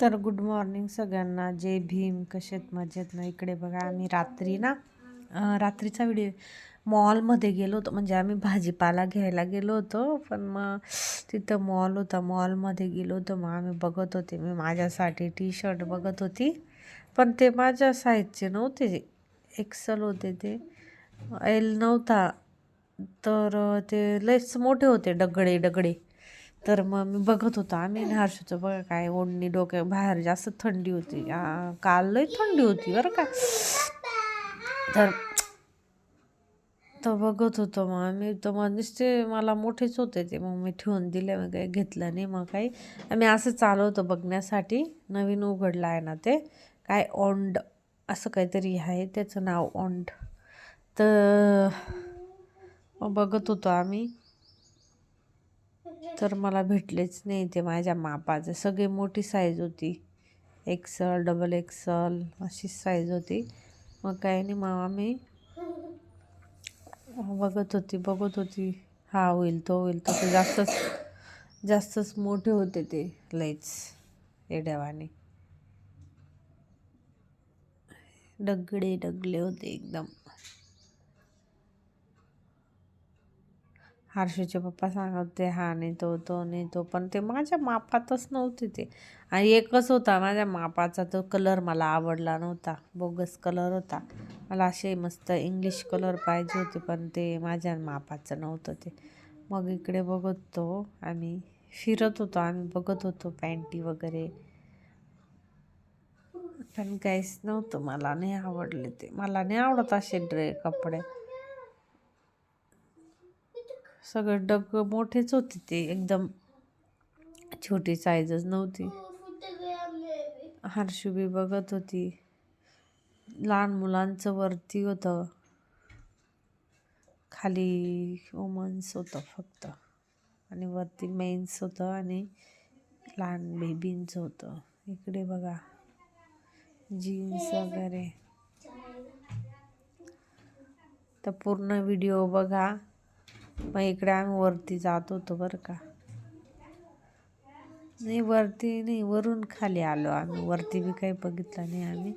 तर good morning सगळ्यांना. जय भीम. कसेत? मजेत ना? इकडे बघा आम्ही रात्री ना रात्रीचा व्हिडिओ मॉलमध्ये गेलो होतो. म्हणजे आम्ही भाजीपाला घ्यायला गेलो होतो, पण मग तिथं मॉल होता, मॉलमध्ये गेलो होतो. मग आम्ही बघत होते, मी माझ्यासाठी टी शर्ट बघत होती, पण ते माझ्या साईजचे नव्हते, एक्सल होते, ते एल नव्हता. तर ते लयच मोठे होते, डगडे डगडे. तर मग मी बघत होतो, आम्ही हर्षूचं बघा काय ओढणी डोक्या बाहेर जास्त थंडी होती, काल लय थंडी होती बरं का. तर तर बघत होतो मग आम्ही, तर मग नुसते मला मोठेच होते ते, मग मी ठेवून दिले, मग काही घेतलं नाही. मग काही आम्ही असं चालू होतो बघण्यासाठी. नवीन उघडलं आहे ना ते, काय ओंड असं काहीतरी आहे, त्याचं नाव ओंड. तर मग बघत होतो आम्ही, तर मला भेटलेच नाही ते माझ्या मापाचे. सगळे मोठी साईज होती, एक्सल, डबल एक्सल अशी साईज होती. मग काही नाही, मग आम्ही बघत होती, हा होईल तो होईल तो, ते जास्तच मोठे होते ते, लईच येड्यावाने डगडे डगले होते एकदम. हर्षूचे पप्पा सांगत होते हा नाही तो, तो नाही तो, पण ते माझ्या मापातच नव्हते ते. आणि एकच होता माझ्या मापाचा, तो कलर मला आवडला नव्हता, बोगस कलर होता. मला असे मस्त इंग्लिश कलर पाहिजे होते, पण ते माझ्या मापाचं नव्हतं ते. मग इकडे बघत होतो आम्ही, फिरत होतो आम्ही, बघत होतो पॅन्टी वगैरे, पण काहीच नव्हतं. मला नाही आवडले ते, मला नाही आवडत असे कपडे. सगळे डग मोठेच होते ते एकदम, छोटी साईजच नव्हती. हर्षू बी बघत होती. लहान मुलांचं वरती होतं, खाली वुमन्स होतं फक्त, आणि वरती मेन्स होतं, आणि लहान बेबींचं होतं. इकडे बघा जीन्स वगैरे. तर पूर्ण व्हिडिओ बघा. मग इकडे आम्ही वरती जात होतो बरं का. नाही वरती नाही, वरून खाली आलो आम्ही, वरती बी काही बघितलं नाही आम्ही.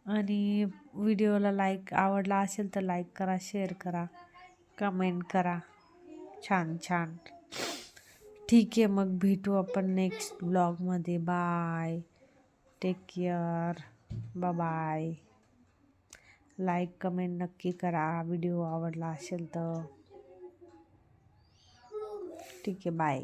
आणि व्हिडिओला आवडला असेल तर लाईक करा, शेअर करा, कमेंट करा. छान छान. ठीक आहे, मग भेटू आपण नेक्स्ट ब्लॉगमध्ये. Bye, take care, bye. Like comment नक्की करा व्हिडिओ आवडला असेल तर. ठीक आहे, बाय.